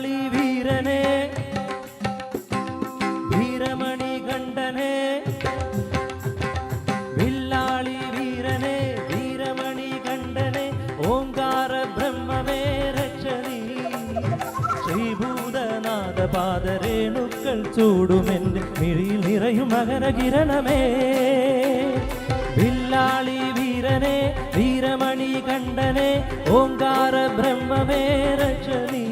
വില്ലാളി വീരനെ വീരമണി കണ്ഠനെ വില്ലാളി വീരനെ വീരമണി കണ്ഠനെ ഓംകാര ബ്രഹ്മമേ രക്ഷണി ശ്രീഭൂതനാഥ പാദരേണുക്കൾ ചൂടുമെന്റെ മിഴിയിൽ നിറയും മകരകിരണമേ വില്ലാളി വീരനെ വീരമണി കണ്ഠനെ ഓംകാര ബ്രഹ്മമേ രക്ഷണി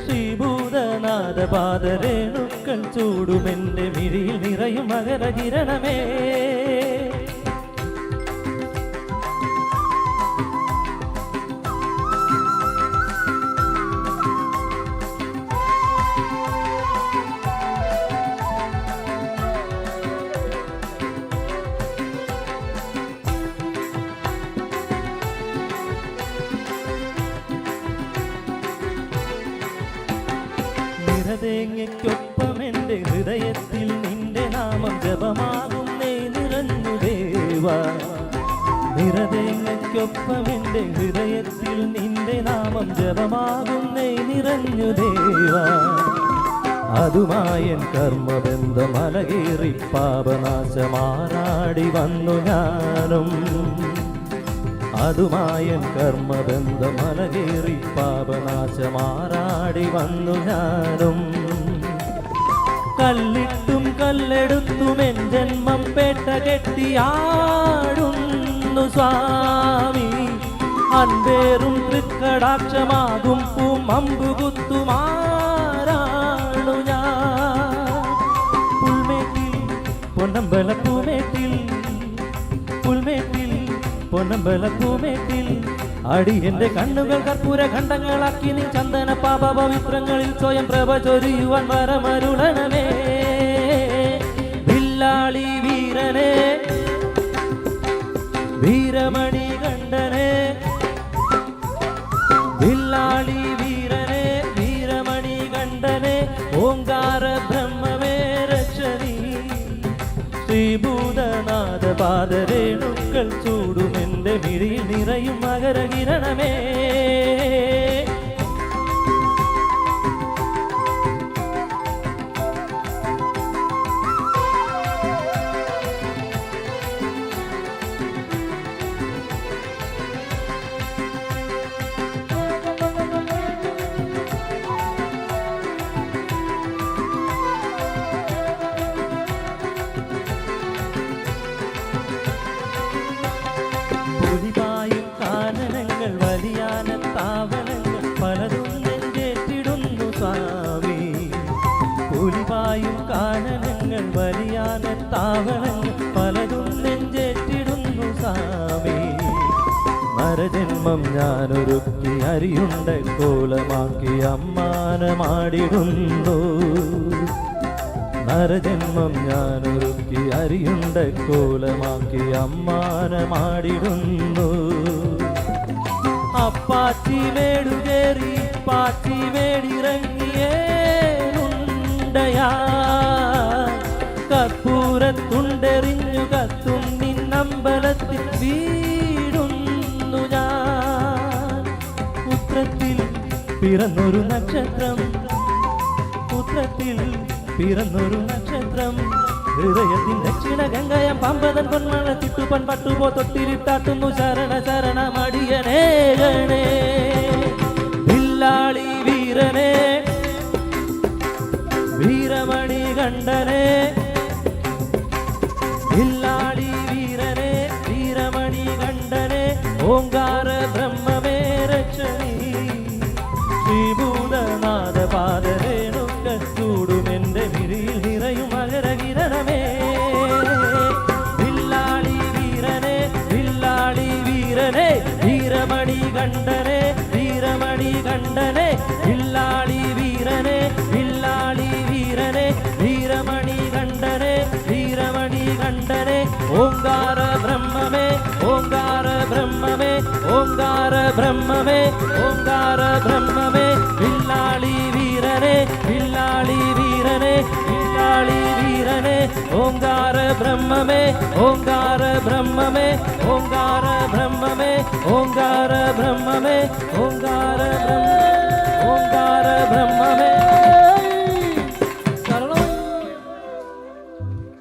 ശ്രീഭൂതനാഥ പാദരേണുക്കൾ ചൂടുമെന്റെ മിഴിയിൽ നിറയും മകരകിരണമേ നിറതേങ്ങയ്ക്കൊപ്പം എൻ്റെ ഹൃദയത്തിൽ നിന്റെ നാമം ജപമാകുന്നേ നിറഞ്ഞു ദേവാ നിറതേങ്ങയ്ക്കൊപ്പം എൻ്റെ ഹൃദയത്തിൽ നിന്റെ നാമം ജപമാകുന്നേ നിറഞ്ഞു ദേവാ അതുമായൻ കർമ്മബന്ധമലകേറി പാപനാശമാറാടി വന്നു ഞാനും അതുമായൻ കർമ്മബന്ധമലകേറി പാപനാശമാറാടി വന്നു ഞാനും കല്ലിട്ടും കല്ലെടുത്തും എൻ ജന്മം പേട്ട കെട്ടിയാടുന്നു സ്വാമി അൻപേറും തൃക്കടാക്ഷമാകും പൂമമ്പുകുത്തുമാരാണു ഞാൻ പുൽമേട്ടിൽ പൊന്നമ്പല പൂമേട്ടിൽ പുൽമേട്ടിൽ പൊന്നമ്പല പൂമേട്ടിൽ അടിയന്റെ കണ്ണുകൾ കർപ്പൂര ഖണ്ഡങ്ങളാക്കി നീ ചന്ദന പാപ പവിത്രങ്ങളിൽ സ്വയം പ്രഭ ചൊരിയുവാൻ വരമരുളണമേ വില്ലാളി വീരനെ വീരമണി കണ്ഠനെ വില്ലാളി വീരനെ വീരമണി കണ്ഠനെ ഓംകാര ബ്രഹ്മമേ രക്ഷണി ശ്രീഭൂതനാഥ പാദരേണുക്കൾ ചൂടുമെന്റെ മിഴിയിൽ നിറയും മകരകിരണമേ പുലിപായും കാനനങ്ങൾ വലിയാന താവളങ്ങൾ പലതും നെഞ്ചേറ്റിടുന്നു സ്വാമി പുലിപായും കാനനങ്ങൾ വലിയാന താവളങ്ങൾ പലതും നെഞ്ചേറ്റിടുന്നു സ്വാമി നരജന്മം ഞാനൊരുക്കി അരിയുണ്ട കോലമാക്കി അമ്മാനമാടിടുന്നു നരജന്മം ഞാനൊരുക്കി അരിയുണ്ട കോലമാക്കി അമ്മാനമാടിടുന്നു അപ്പാച്ചി മേടുകേറി പാച്ചി മേടിറങ്ങിയേണ്ടയാ കർപ്പൂരത്തുണ്ടെറിഞ്ഞു കത്തും നിന്നമ്പലത്തിൽ വീടുന്നു ഞാൻ പുത്രത്തിൽ പിറന്നൊരു നക്ഷത്രം പുത്രത്തിൽ പിറന്നൊരു നക്ഷത്രം ഹൃദയത്തിൻ ദക്ഷിണ ഗംഗയം പമ്പതൻ പൊന്മണ തിട്ടുപൻ പട്ടുപോ തൊട്ടിരിട്ടാട്ടുന്നു ശരണ ശരണമടിയനേ ഗണേ വില്ലാളി വീരനെ വീരമണി കണ്ഠനെ വില്ലാളി വീരനെ വീരമണി കണ്ഠനെ ഓംകാര ബ്രഹ്മമേ രക്ഷണി ശ്രീഭൂതനാഥ പാദരേണുക്കൾ ചൂടുമെന്റെ മിഴിയിൽ നിറയും മകരകിരണമേ വില്ലാളി വീരനെ വില്ലാളി വീരനെ വീരമണി കണ്ഠനെ വീരമണി കണ്ഠനെ വില്ലാളി വീരനെ വില്ലാളി വീരനെ വീരമണി കണ്ഠനെ വീരമണി കണ്ഠനെ ഓംകാര ബ്രഹ്മമേ ഓംകാര ബ്രഹ്മമേ ഓംകാര ബ്രഹ്മമേ ഓംകാര ബ്രഹ്മമേ വില്ലാളി വീരനെ വില്ലാളി വീരനെ വില്ലാളി വീരനെ ഓംകാര ബ്രഹ്മമേ ഓംകാര ബ്രഹ്മമേ ഓംകാര ബ്രഹ്മമേ ഓംകാര ബ്രഹ്മമേ ഓംകാര ബ്രഹ്മ